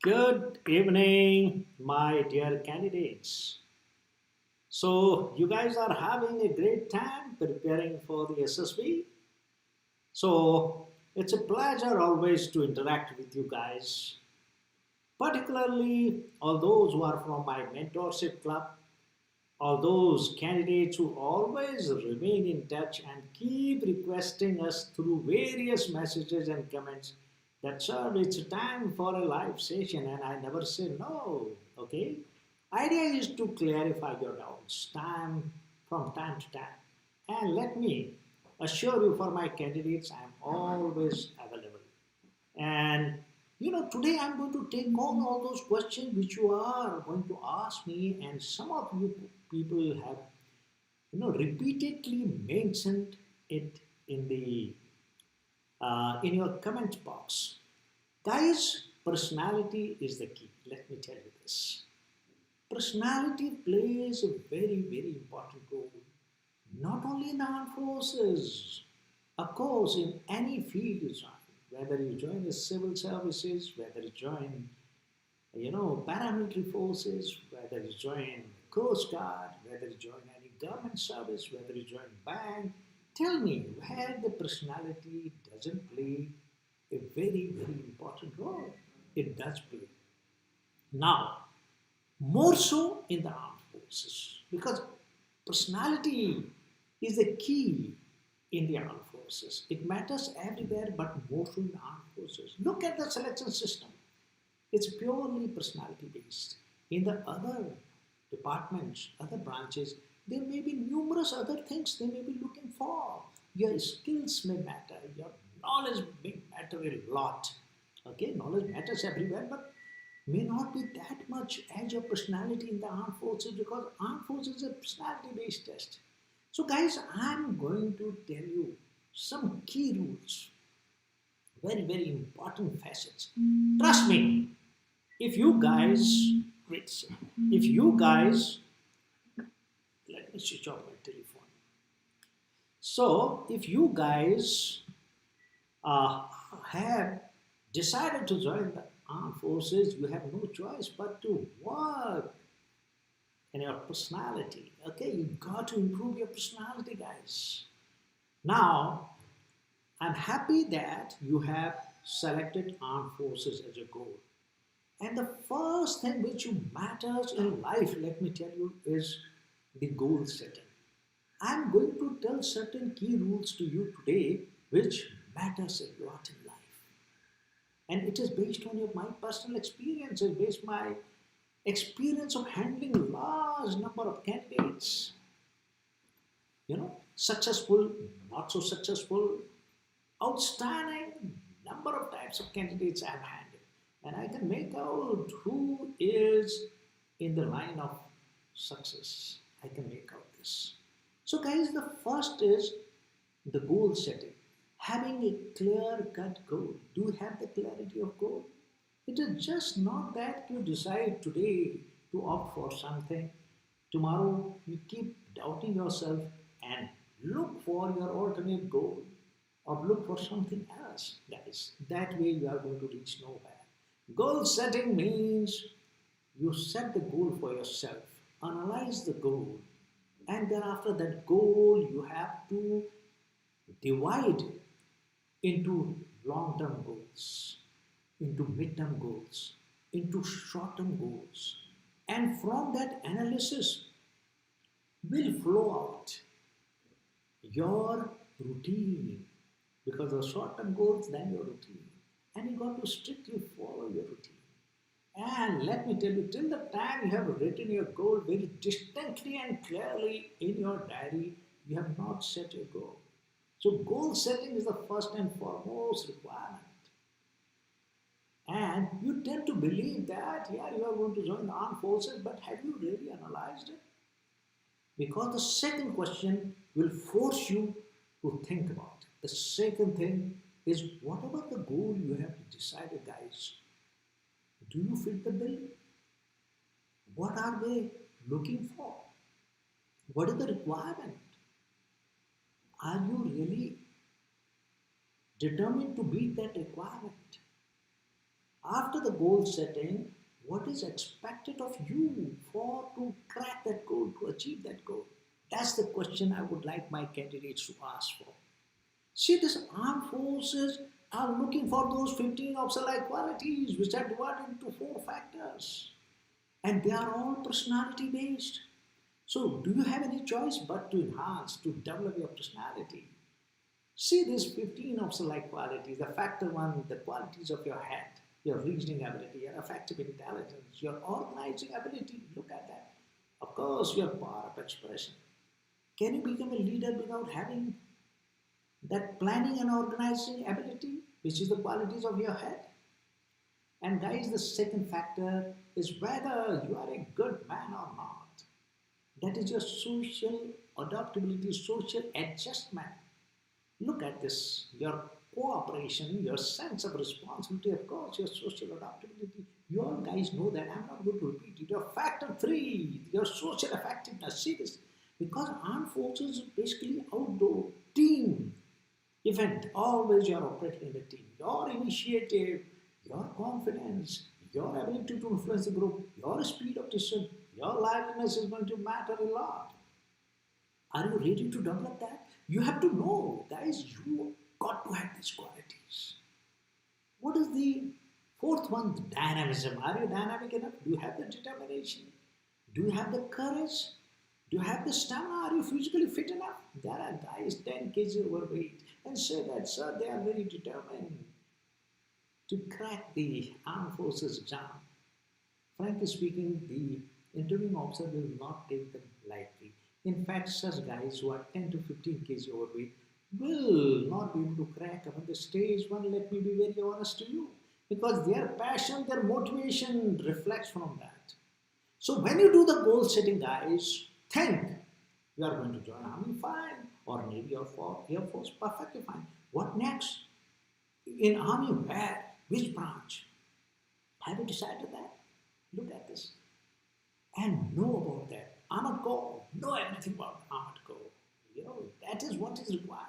Good evening, my dear candidates. So, you guys are having a great time preparing for the SSB. So, it's a pleasure always to interact with you guys, particularly all those who are from my mentorship club, all those candidates who always remain in touch and keep requesting us through various messages and comments that sir it's time for a live session and I never say no. Okay, idea is to clarify your doubts time from time to time, and let me assure you, for my candidates I am always available. And today I'm going to take on all those questions which you are going to ask me, and some of you people have repeatedly mentioned it in your comment box. Guys, personality is the key. Let me tell you this. Personality plays a very, very important role, not only in the armed forces, of course, in any field you join, whether you join the civil services, whether you join, paramilitary forces, whether you join Coast Guard, whether you join any government service, whether you join bank, tell me where the personality doesn't play a very, very important role. It does play. Now, more so in the armed forces, because personality is the key in the armed forces. It matters everywhere, but more so in the armed forces. Look at the selection system. It's purely personality based. In the other departments, other branches, there may be numerous other things they may be looking for. Your skills may matter, your knowledge may matter a lot. Okay, knowledge matters everywhere, but may not be that much as your personality in the armed forces, because armed forces is a personality based test. So, guys, I'm going to tell you some key rules, very, very important facets. Trust me, if you guys, wait, if you guys, let me switch off my telephone. So, if you guys uh, have decided to join the armed forces, you have no choice but to work in your personality. Okay, you got to improve your personality, guys. Now, I'm happy that you have selected armed forces as a goal. And the first thing which matters in life, let me tell you, is the goal setting. I'm going to tell certain key rules to you today which matters a lot in life. And it is based on my personal experiences, based my experience of handling a large number of candidates. Successful, not so successful, outstanding number of types of candidates I've handled. And I can make out who is in the line of success. I can make out this. So, guys, the first is the goal setting. Having a clear cut goal. Do you have the clarity of goal? It is just not that you decide today to opt for something. Tomorrow you keep doubting yourself and look for your alternate goal, or look for something else, guys. That way you are going to reach nowhere. Goal setting means you set the goal for yourself, analyze the goal, and thereafter that goal you have to divide into long term goals, into mid term goals, into short term goals. And from that analysis will flow out your routine, because the short term goals, then your routine. And you got to strictly follow your routine. And let me tell you, till the time you have written your goal very distinctly and clearly in your diary, you have not set your goal. So, goal setting is the first and foremost requirement. And you tend to believe that, yeah, you are going to join the armed forces, but have you really analyzed it? Because the second question will force you to think about it. The second thing is, whatever the goal you have decided, guys, do you fit the bill? What are they looking for? What is the requirement? Are you really determined to meet that requirement? After the goal setting, what is expected of you for to crack that goal, to achieve that goal? That's the question I would like my candidates to ask for. See, this armed forces are looking for those 15 obsolete qualities which are divided into four factors. And they are all personality based. So, do you have any choice but to enhance, to develop your personality? See these 15 obsolete qualities. The factor one, the qualities of your head, your reasoning ability, your affective intelligence, your organizing ability. Look at that. Of course, your power of expression. Can you become a leader without having that planning and organizing ability, which is the qualities of your head? And guys, the second factor is whether you are a good man or not. That is your social adaptability, social adjustment. Look at this, your cooperation, your sense of responsibility, of course, your social adaptability. You all guys know that. I'm not going to repeat it. Your factor three, your social effectiveness. See this. Because armed forces is basically outdoor team event. Always you are operating in a team. Your initiative, your confidence, your ability to influence the group, your speed of decision, your liveliness is going to matter a lot. Are you ready to develop that? You have to know, guys, you got to have these qualities. What is the fourth one? The dynamism. Are you dynamic enough? Do you have the determination? Do you have the courage? Do you have the stamina? Are you physically fit enough? There are guys 10 kg overweight and say that, sir, they are very determined to crack the armed forces exam. Frankly speaking, the interviewing officer will not take them lightly. In fact, such guys who are 10 to 15 kg overweight will not be able to crack up on the stage one. Let me be very honest to you. Because their passion, their motivation reflects from that. So when you do the goal setting, guys, think you are going to join army, fine, or Navy or Air Force, perfectly fine. What next? In army, where? Which branch? Have you decided that? Look at this. And know about that. Armored Corps, know everything about Armored Corps. You know, that is what is required.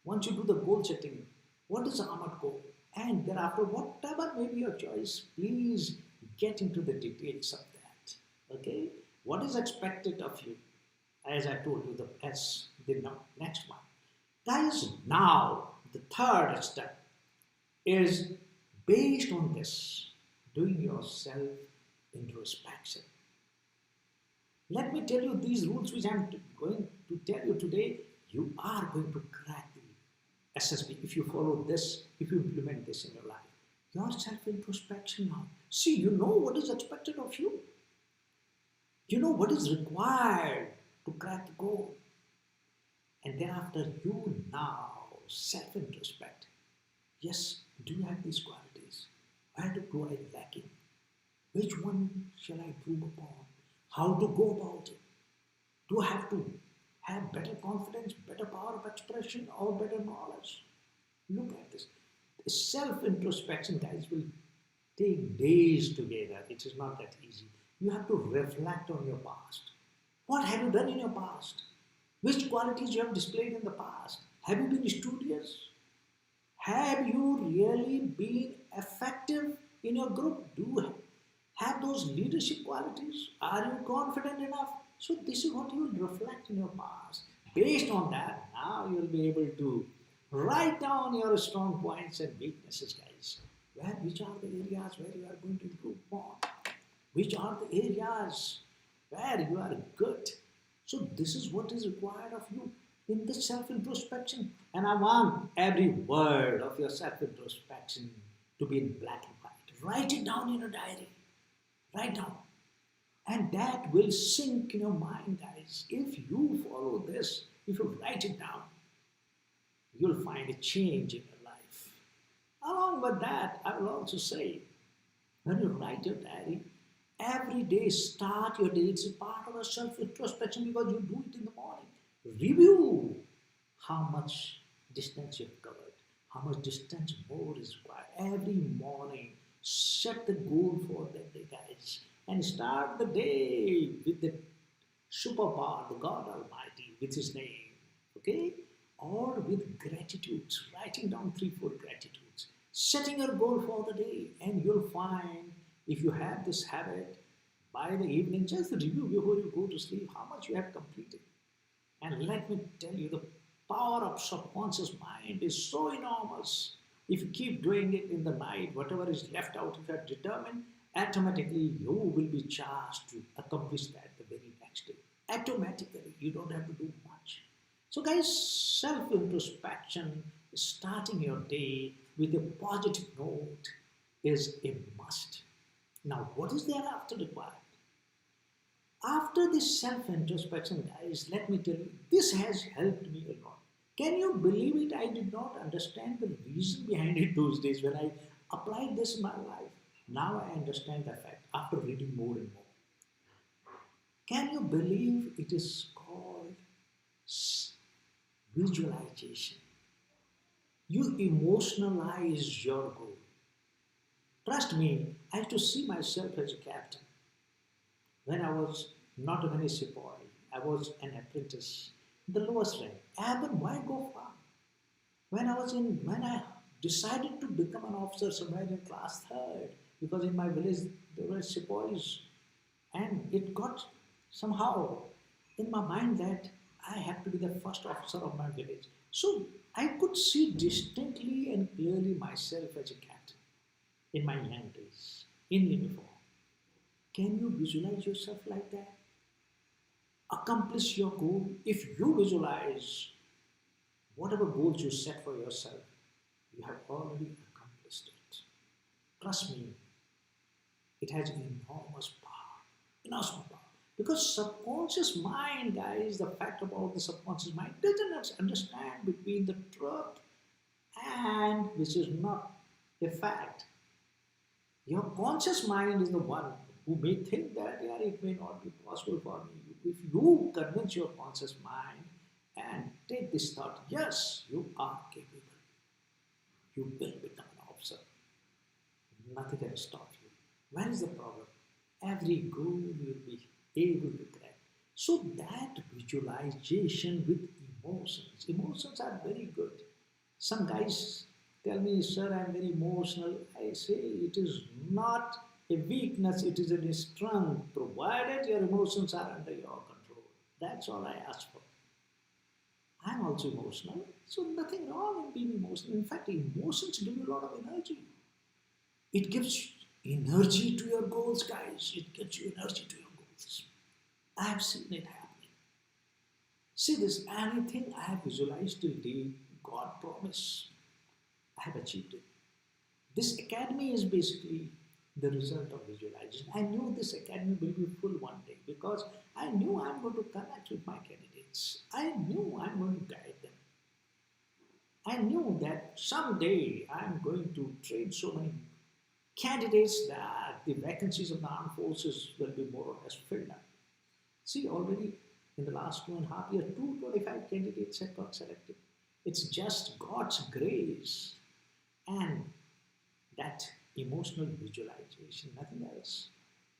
Once you do the goal setting, what is Armored Corps? And thereafter, whatever may be your choice, please get into the details of that. Okay? What is expected of you? As I told you, the next one. Guys, now the third step is based on this, doing your self introspection. Let me tell you these rules which I'm going to tell you today. You are going to crack the SSB if you follow this, if you implement this in your life. Your self introspection now. See, you know what is expected of you. You know what is required to crack the goal. And thereafter, you now self introspect. Yes, do you have these qualities? Where do I lacking? Which one shall I improve upon? How to go about it? Do I have to have better confidence, better power of expression, or better knowledge? Look at this. Self introspection, guys, will take days together. It is not that easy. You have to reflect on your past. What have you done in your past? Which qualities you have displayed in the past? Have you been studious? Have you really been effective in your group? Do you have those leadership qualities? Are you confident enough? So this is what you will reflect in your past. Based on that, now you will be able to write down your strong points and weaknesses, guys. Which are the areas where you are going to improve on? Which are the areas where you are good? So this is what is required of you in this self-introspection. And I want every word of your self-introspection to be in black and white. Write it down in a diary. Write down. And that will sink in your mind, guys. If you follow this, if you write it down, you'll find a change in your life. Along with that, I will also say, when you write your diary, every day start your day. It's a part of a self-introspection because you do it in the morning. Review how much distance you have covered, how much distance more is required. Every morning, set the goal for that day, guys, and start the day with the superpower, the God Almighty, with His name, okay? Or with gratitudes, writing down 3, 4 gratitudes. setting your goal for the day, and you'll find if you have this habit by the evening, just review before you go to sleep how much you have completed. And let me tell you, the power of subconscious mind is so enormous. If you keep doing it in the night, whatever is left out, if you are determined, automatically you will be charged to accomplish that the very next day. Automatically, you don't have to do much. So, guys, self introspection, starting your day with a positive note, is a must. Now, what is thereafter required? After this self introspection, guys, let me tell you, this has helped me a lot. Can you believe it? I did not understand the reason behind it those days when I applied this in my life. Now I understand the fact after reading more and more. Can you believe it is called visualization? You emotionalize your goal. Trust me, I used to see myself as a captain. When I was not even a sepoy, I was an apprentice, the lowest rank. Abel, why go far? When I decided to become an officer somewhere in class third, because in my village there were sepoys, and it got somehow in my mind that I have to be the first officer of my village. So I could see distinctly and clearly myself as a captain in my young days, in uniform. Can you visualize yourself like that? Accomplish your goal. If you visualize whatever goals you set for yourself, you have already accomplished it. Trust me, it has enormous power. Enormous power. Because subconscious mind, guys, the fact about the subconscious mind doesn't understand between the truth and which is not a fact. Your conscious mind is the one who may think that yeah, it may not be possible for me. If you convince your conscious mind and take this thought, yes, you are capable. You will become an officer. Nothing can stop you. Where is the problem? Every goal you will be able to crack. So that visualization with emotions. Emotions are very good. Some guys tell me, sir, I'm very emotional. I say it is not a weakness, it is a strength, provided your emotions are under your control. That's all I ask for. I'm also emotional, so nothing wrong in being emotional. In fact, emotions give you a lot of energy. It gives energy to your goals, guys. It gives you energy to your goals. I have seen it happening. See this, anything I have visualized till date, God promise, I have achieved it. This academy is basically the result of visualization. I knew this academy will be full one day because I knew I'm going to connect with my candidates. I knew I'm going to guide them. I knew that someday I'm going to train so many candidates that the vacancies of the armed forces will be more or less filled up. See, already in the last 2.5 years, 225 candidates have got selected. It's just God's grace and that emotional visualization, nothing else.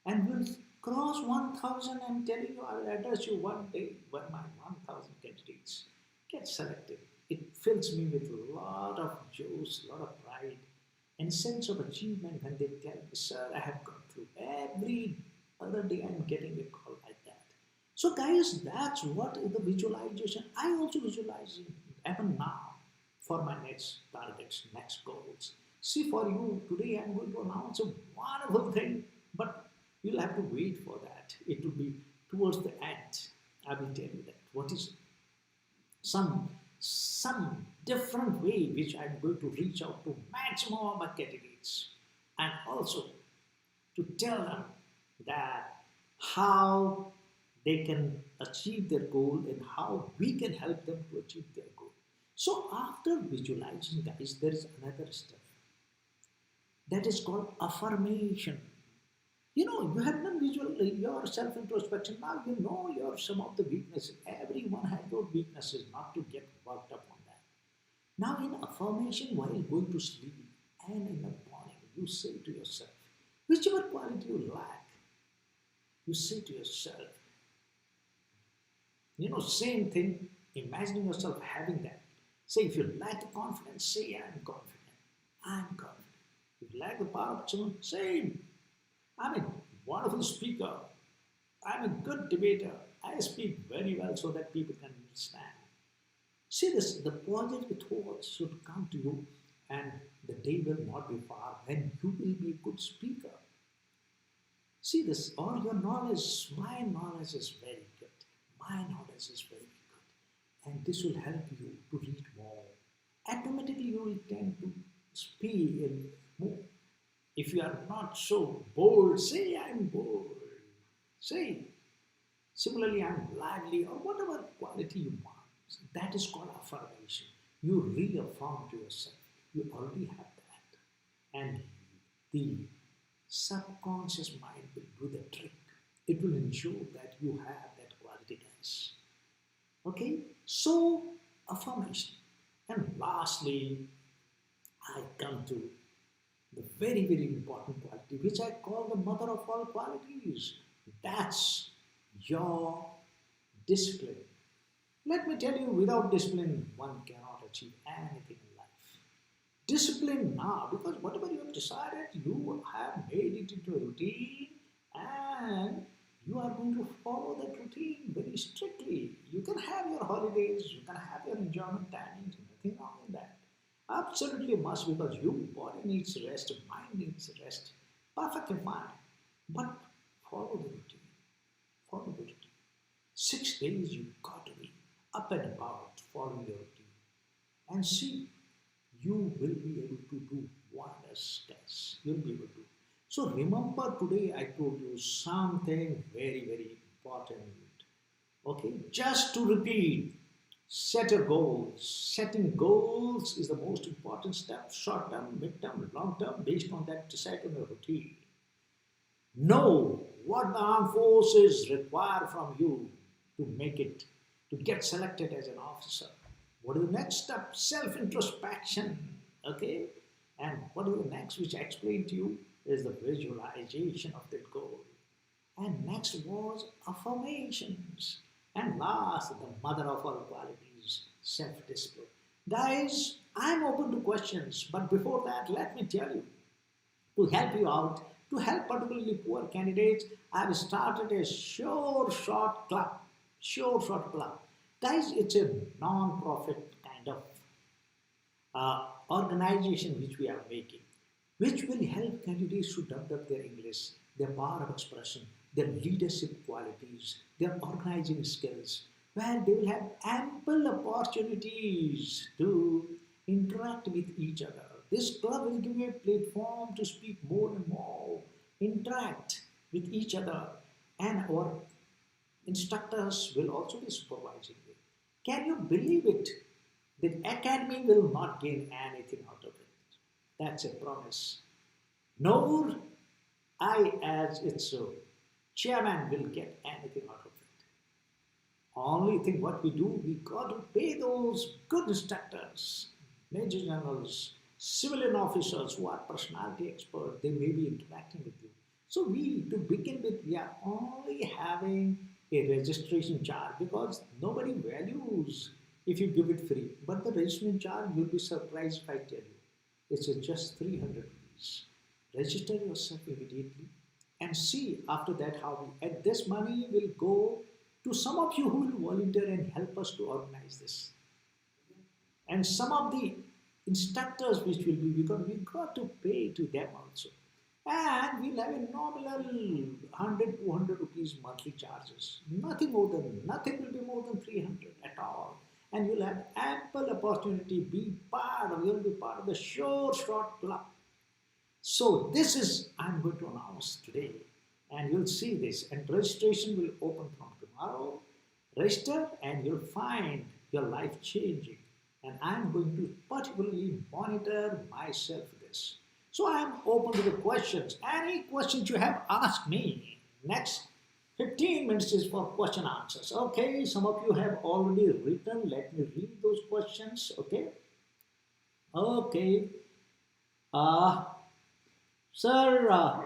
And we'll cross 1,000. I'm telling you, I will address you one day when my 1,000 candidates get selected. It fills me with a lot of joy, a lot of pride, and sense of achievement when they tell me, sir, I have gone through. Every other day I'm getting a call like that. So, guys, that's what is the visualization. I also visualize it even now for my next targets, next goals. See, for you, today I'm going to announce a wonderful thing, but you'll have to wait for that. It will be towards the end. I will tell you that. What is some different way which I'm going to reach out to maximum of my candidates and also to tell them that how they can achieve their goal and how we can help them to achieve their goal. So after visualizing, guys, there is another step that is called affirmation. You know, you have done visual your self introspection. Now you know your some of the weaknesses. Everyone has those weaknesses, not to get worked up on that. Now, in affirmation, while going to sleep and in the morning, you say to yourself, whichever quality you lack, you say to yourself, same thing, imagining yourself having that. Say, if you lack the confidence, say, I'm confident. I'm confident. If you lack the power of achievement, same. I'm a wonderful speaker. I'm a good debater. I speak very well so that people can understand. See this, the positive thoughts should come to you, and the day will not be far when you will be a good speaker. See this, or your knowledge, my knowledge is very good. My knowledge is very good. And this will help you to read more. Automatically you will tend to speak and more. If you are not so bold, say I'm bold. Say, similarly, I'm lively or whatever quality you want. That is called affirmation. You reaffirm to yourself. You already have that. And the subconscious mind will do the trick. It will ensure that you have that quality, guys. Okay? So, affirmation. And lastly, I come to the very, very important quality, which I call the mother of all qualities. That's your discipline. Let me tell you, without discipline, one cannot achieve anything in life. Discipline now, because whatever you have decided, you have made it into a routine and you are going to follow that routine very strictly. You can have your holidays, you can have your enjoyment timings, nothing wrong in that. Absolutely must, because your body needs rest, mind needs rest. Perfectly fine. But follow the routine. Follow the routine. 6 days you got to be up and about following your routine. And see, you will be able to do wonders, guys. You'll be able to. So remember today I told you something very, very important. Okay, just to repeat, set your goals. Setting goals is the most important step, short term, mid term, long term, based on that decide on your routine. Know what the armed forces require from you to make it, to get selected as an officer. What is the next step? Self introspection. Okay? And what is the next, which I explained to you, is the visualization of that goal. And next was affirmations. And last, the mother of all qualities, self discipline. Guys, I'm open to questions, but before that, let me tell you, to help you out, to help particularly poor candidates, I have started a Sure Shot Club. Sure Shot Club. Guys, it's a non-profit kind of organization which we are making, which will help candidates to develop their English, their power of expression, their leadership qualities, their organizing skills, where they will have ample opportunities to interact with each other. This club will give you a platform to speak more and more, interact with each other, and our instructors will also be supervising you. Can you believe it? The academy will not gain anything out of it. That's a promise. Nor I, as its chairman, will get anything out of it. Only thing what we do, we got to pay those good instructors, major generals, civilian officers who are personality experts. They may be interacting with you. So we, to begin with, we are only having a registration charge because nobody values if you give it free. But the registration charge, you'll be surprised if I tell you. It's just 300 rupees. Register yourself immediately and see after that how we, and this money will go to some of you who will volunteer and help us to organize this. And some of the instructors which will be, because we got to pay to them also. And we'll have a nominal 100, 200 rupees monthly charges. Nothing more than, nothing will be more than 300 at all. And you'll have ample opportunity, be part of, you'll be part of the Sure Shot Club. So this is, I'm going to announce today, and you'll see this, and registration will open from tomorrow. Register and you'll find your life changing. And I'm going to particularly monitor myself this. So I'm open to the questions. Any questions you have, ask me. Next 15 minutes is for question answers. Okay, some of you have already written. Let me read those questions. Okay. Okay. Sir,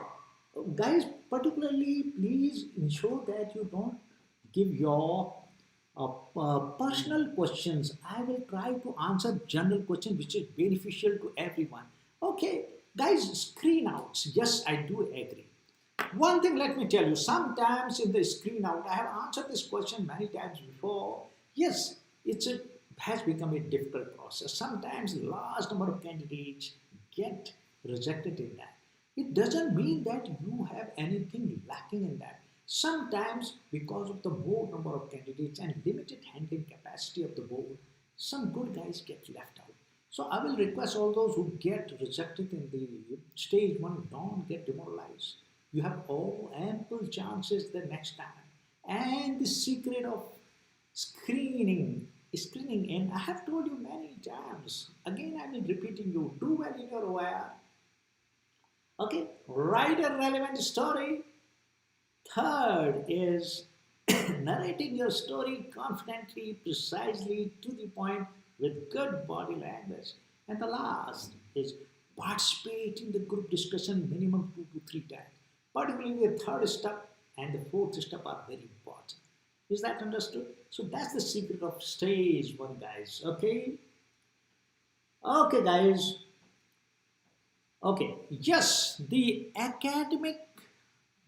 guys, particularly please ensure that you don't give your personal questions. I will try to answer general questions which is beneficial to everyone. Okay, guys, screen outs. Yes, I do agree. One thing, let me tell you, sometimes in the screen out, I have answered this question many times before. Yes, has become a difficult process. Sometimes large number of candidates get rejected in that. It doesn't mean that you have anything lacking in that. Sometimes because of the more number of candidates and limited handling capacity of the board, some good guys get left out. So I will request all those who get rejected in the stage one, don't get demoralized. You have all ample chances the next time. And the secret of screening in, I have told you many times. Again, I will repeating you. Do well in your OIR. Okay, write a relevant story. Third is narrating your story confidently, precisely, to the point, with good body language. And the last is participate in the group discussion minimum 2 to 3 times. Particularly the third step and the fourth step are very important. Is that understood? So that's the secret of stage one, guys. Okay? Okay, guys. Okay, yes, the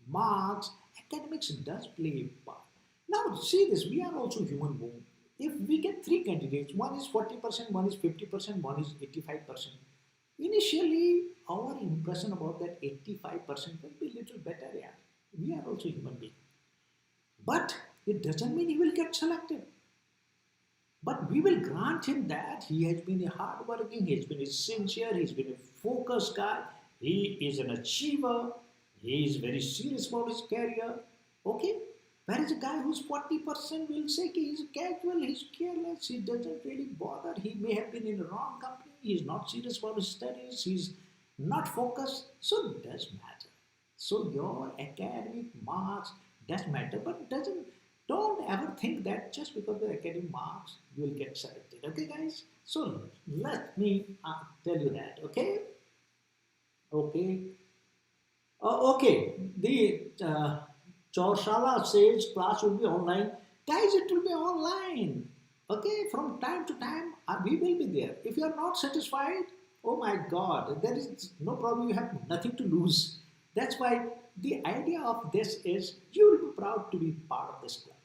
marks, academics does play a part. Now, see this, we are also human beings. If we get three candidates, one is 40%, one is 50%, one is 85%. Initially, our impression about that 85% will be a little better, yeah. We are also human beings. But it doesn't mean he will get selected. But we will grant him that he has been a hardworking, he has been a sincere, he's been a focused guy, he is an achiever, he is very serious about his career. Okay? Whereas a guy who's 40% will say he's casual, he's careless, he doesn't really bother, he may have been in the wrong company, he's not serious about his studies, he's not focused. So it does matter. So your academic marks does matter, but doesn't don't ever think that just because of the academic marks you will get selected. Okay, guys? So let me tell you that. Okay? Okay. Okay. The Chorshala says class will be online. Guys, it will be online. Okay? From time to time, we will be there. If you are not satisfied, oh my God, there is no problem. You have nothing to lose. That's why the idea of this is you will be proud to be part of this club.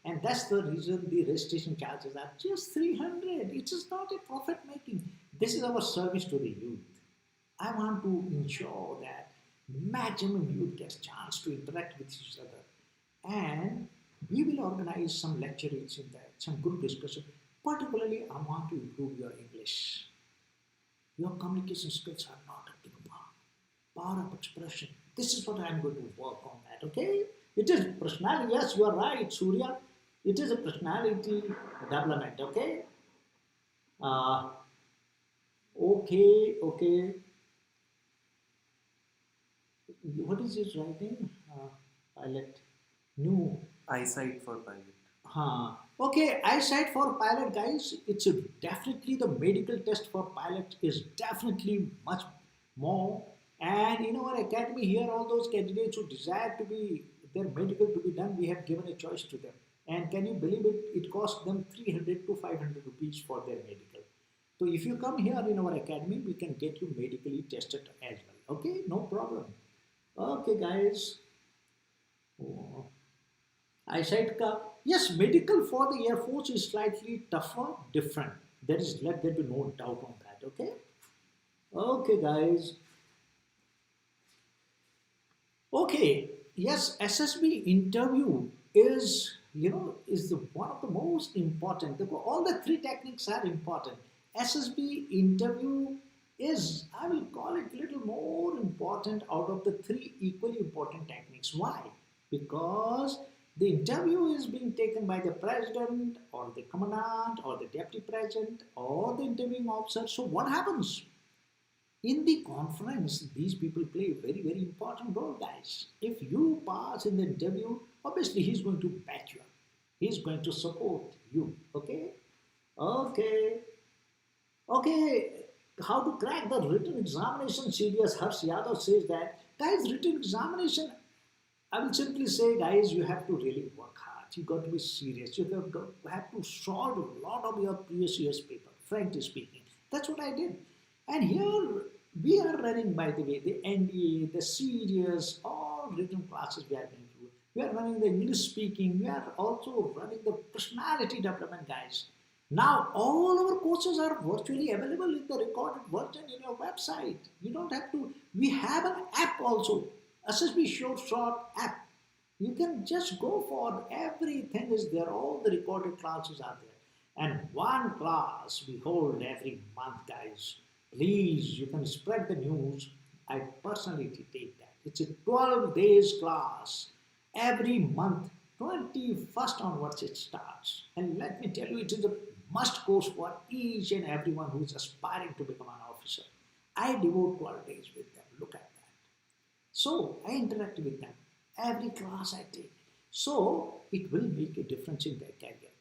And that's the reason the registration charges are just 300. It is not a profit making. This is our service to the youth. I want to ensure that maximum youth gets chance to interact with each other, and we will organize some lectures in that, some group discussion. Particularly, I want to improve your English. Your communication skills are not up to the mark. Power of expression. This is what I'm going to work on that. Okay. It is personality. Yes, you are right, Surya. It is a personality development. Okay. Uh, okay. What is his writing? Pilot. New. Eyesight for pilot. Okay, eyesight for pilot, guys. It's definitely the medical test for pilot is definitely much more. And in our academy here, all those candidates who desire to be their medical to be done, we have given a choice to them. And can you believe it? It costs them 300 to 500 rupees for their medical. So if you come here in our academy, we can get you medically tested as well. Okay, no problem. Okay, guys. Oh. Eyesight ka, yes, medical for the Air Force is slightly tougher, different. Let there be no doubt on that. Okay. Okay, guys. Okay. Yes, SSB interview is one of the most important. All the three techniques are important. SSB interview is, I will call it a little more important out of the three equally important techniques. Why? Because the interview is being taken by the president or the commandant or the deputy president or the interviewing officer. So what happens? In the conference, these people play a very, very important role, guys. If you pass in the interview, obviously he's going to back you up. He's going to support you. Okay? Okay. Okay. How to crack the written examination? Serious Harsh Yadav says that, guys, written examination, I will simply say, guys, you have to really work hard. You got to be serious. You have to solve a lot of your previous year's paper, frankly speaking. That's what I did. And here we are running, by the way, the NDA, the serious, all written classes we are going through. We are running the English speaking. We are also running the personality development, guys. Now all our courses are virtually available in the recorded version in your website. You don't have to. We have an app also, SSB Short app. You can just go for everything is there. All the recorded classes are there. And one class we hold every month, guys. Please, you can spread the news. I personally take that. It's a 12 days class. Every month, 21st onwards it starts. And let me tell you, it is a must course for each and everyone who is aspiring to become an officer. I devote 12 days with them. Look at that. So I interact with them. Every class I take. So it will make a difference in their career.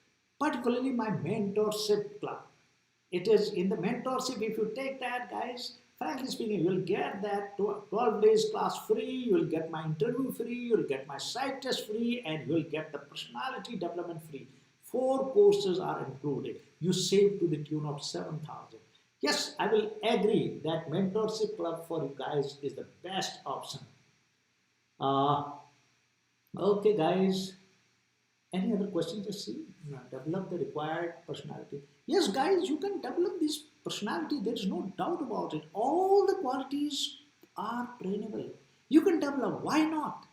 Particularly my mentorship club. It is in the mentorship, if you take that, guys, frankly speaking, you'll get that 12 days class free, you'll get my interview free, you'll get my site test free, and you'll get the personality development free. 4 courses are included. You save to the tune of 7,000. Yes, I will agree that mentorship club for you guys is the best option. Uh, okay, guys. Any other questions? Just see. Develop the required personality. Yes, guys, you can develop this personality. There is no doubt about it. All the qualities are trainable. You can develop. Why not?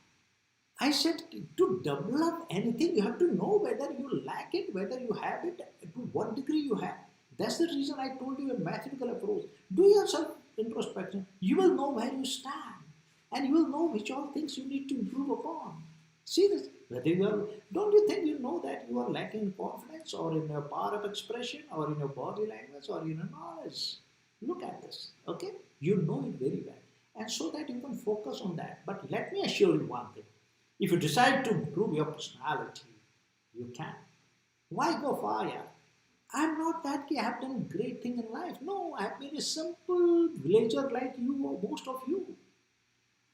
I said to develop anything, you have to know whether you lack it, whether you have it, to what degree you have. That's the reason I told you a mathematical approach. Do your self introspection. You will know where you stand, and you will know which all things you need to improve upon. See this. Whether you are, don't you think you know that you are lacking in confidence or in your power of expression or in your body language or in your knowledge? Look at this. Okay? You know it very well. And so that you can focus on that. But let me assure you one thing. If you decide to improve your personality, you can. Why go far? Yeah? I'm not that key. I have done great thing in life. No, I have been a simple villager like you or most of you.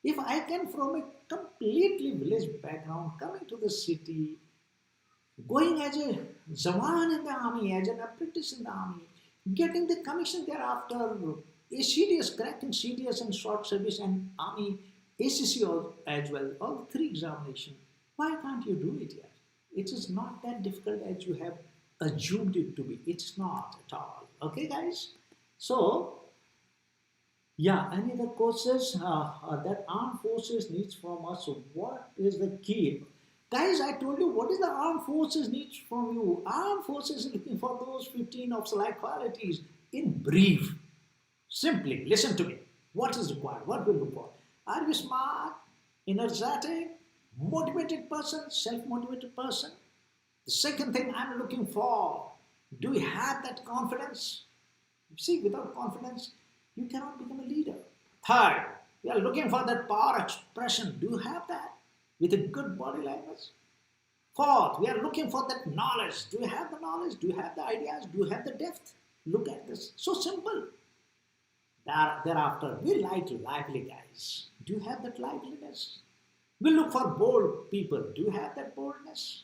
If I can from a completely village background, coming to the city, going as a Zawan in the army, as an apprentice in the army, getting the commission thereafter, a CDS, cracking CDS and short service and army, ACC as well, all 3 examinations. Why can't you do it yet? It is not that difficult as you have assumed it to be. It's not at all. Okay, guys? So, yeah, any other courses that armed forces needs from us? So what is the key? Guys, I told you what is the armed forces needs from you. Armed forces is looking for those 15 of select qualities. In brief, simply listen to me. What is required? What we look for? Are you smart, energetic, motivated person, self-motivated person? The second thing I'm looking for, do you have that confidence? See, without confidence, you cannot become a leader. Third, we are looking for that power expression. Do you have that? With a good body language? Fourth, we are looking for that knowledge. Do you have the knowledge? Do you have the ideas? Do you have the depth? Look at this. So simple. Thereafter, we like lively guys. Do you have that liveliness? We look for bold people. Do you have that boldness?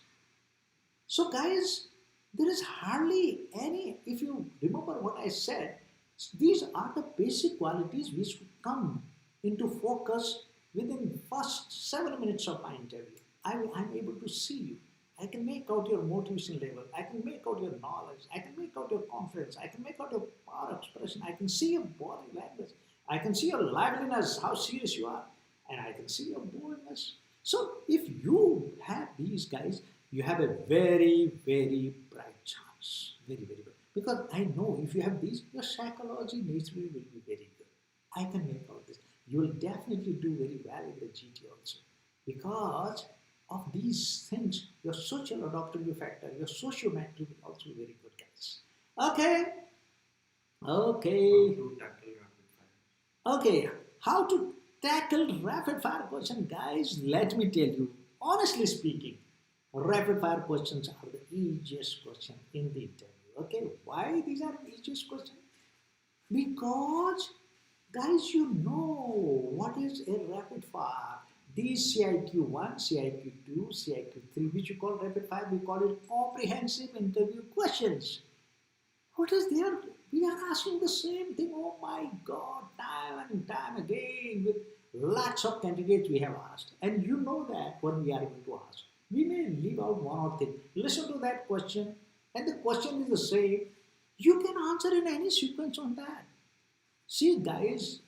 So, guys, there is hardly any, if you remember what I said, these are the basic qualities which come into focus within first 7 minutes of my interview. I'm able to see you. I can make out your motivation level. I can make out your knowledge. I can make out your confidence. I can make out your power expression. I can see your body language. I can see your liveliness, how serious you are. And I can see your boldness. So if you have these guys, you have a very, very bright chance. Very, very good. Because I know if you have these, your psychology naturally will be very good. I can make out this. You will definitely do very well in the GT also. Because of these things, your social adaptability factor, your sociometric will also be very good, guys. Okay. Okay. Okay. How to tackle rapid fire question, guys? Let me tell you, honestly speaking, rapid fire questions are the easiest question in the interview. Okay, why these are the easiest questions? Because, guys, you know what is a rapid fire. These CIQ1, CIQ2, CIQ3, which you call rapid fire, we call it comprehensive interview questions. What is there? We are asking the same thing, oh my God, time and time again with lots of candidates we have asked. And you know that when we are going to ask. We may leave out one or thing. Listen to that question, and the question is the same. You can answer in any sequence on that. See, guys,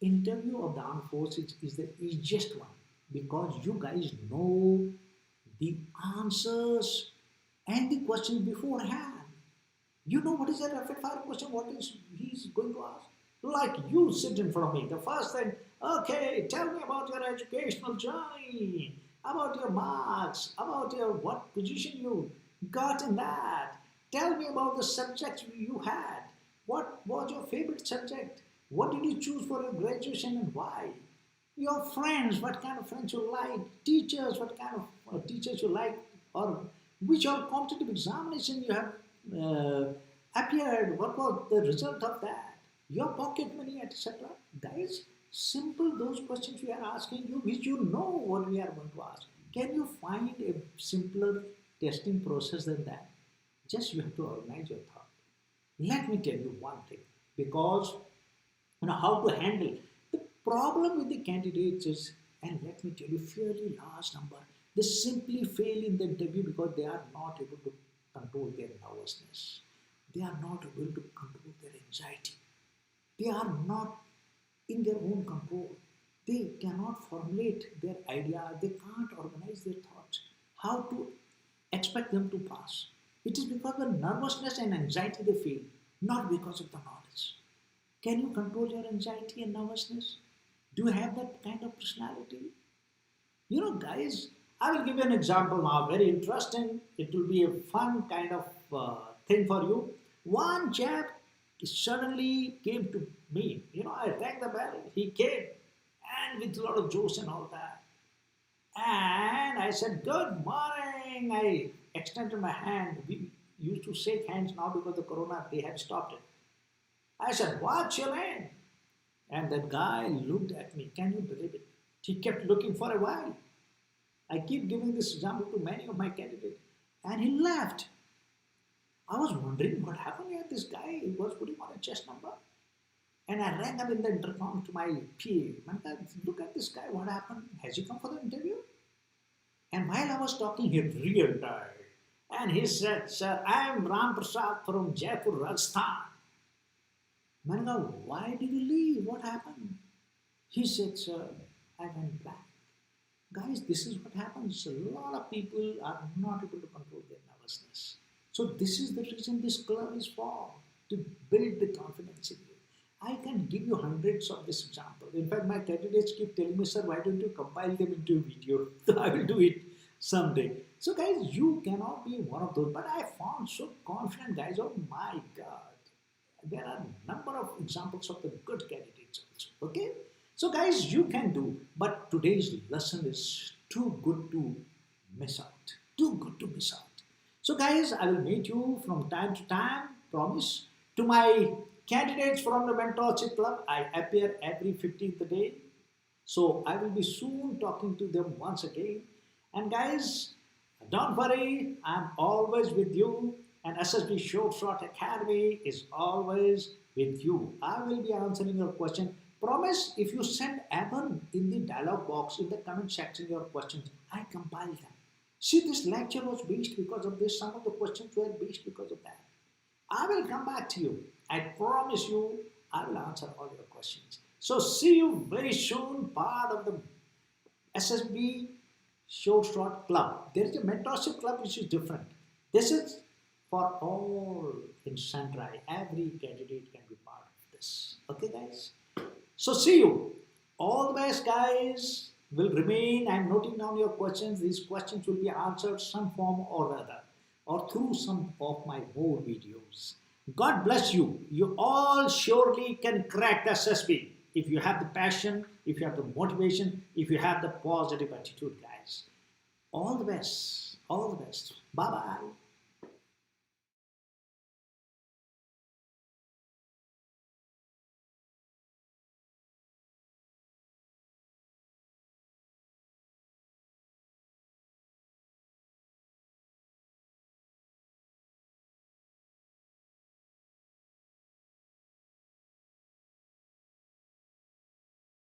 interview of the armed forces is the easiest one because you guys know the answers and the questions beforehand. You know what is that rapid fire question? What is he's going to ask? Like you sit in front of me. The first thing, okay, tell me about your educational journey, about your marks, about your what position you got in that. Tell me about the subjects you had. What was your favorite subject? What did you choose for your graduation and why? Your friends, what kind of friends you like? Teachers, what kind of teachers you like? Or which all competitive examination you have appeared? What was the result of that? Your pocket money, etc. Guys, simple those questions we are asking you, which you know what we are going to ask. Can you find a simpler testing process than that? Just you have to organize your thought. Let me tell you one thing, because how to handle the problem with the candidates is, and let me tell you, fairly large number, they simply fail in the interview because they are not able to control their nervousness. They are not able to control their anxiety. They are not in their own control. They cannot formulate their idea. They can't organize their thoughts. How to expect them to pass? It is because of nervousness and anxiety they fail, not because of the knowledge. Can you control your anxiety and nervousness? Do you have that kind of personality? Guys, I will give you an example now, very interesting. It will be a fun kind of thing for you. One chap suddenly came to me. I rang the bell. He came and with a lot of jokes and all that. And I said, "Good morning." I extended my hand. We used to shake hands now because the corona, they have stopped it. I said, "What's your name?" And that guy looked at me. Can you believe it? He kept looking for a while. I keep giving this example to many of my candidates. And he left. I was wondering what happened here. This guy was putting on a chest number. And I rang up in the intercom to my PA. Man, look at this guy. What happened? Has he come for the interview? And while I was talking, he realized. And he said, "Sir, I am Ram Prasad from Jaipur, Rajasthan." Manga, why did you leave? What happened? He said, "Sir, I went back." Guys, this is what happens. A lot of people are not able to control their nervousness. So this is the reason this club is for, to build the confidence in you. I can give you hundreds of this example. In fact, my candidates keep telling me, "Sir, why don't you compile them into a video?" So I will do it someday. So guys, you cannot be one of those. But I found so confident guys, oh my God. There are a number of examples of the good candidates also. Okay? So guys, you can do, but today's lesson is too good to miss out. Too good to miss out. So guys, I will meet you from time to time, promise. To my candidates from the Mentorship Club, I appear every 15th day. So I will be soon talking to them once again. And guys, don't worry, I'm always with you. And SSB Short Academy is always with you. I will be answering your question. Promise, if you send Evan in the dialog box, in the comment section, your questions, I compile them. See, this lecture was based because of this. Some of the questions were based because of that. I will come back to you. I promise you, I will answer all your questions. So see you very soon, part of the SSB Short Club. There is a mentorship club which is different. This is for all in Sandrai. Every candidate can be part of this. Okay, guys? So see you. All the best, guys. Will remain. I'm noting down your questions. These questions will be answered some form or other, or through some of my more videos. God bless you. You all surely can crack the SSB if you have the passion, if you have the motivation, if you have the positive attitude, guys. All the best. All the best. Bye-bye.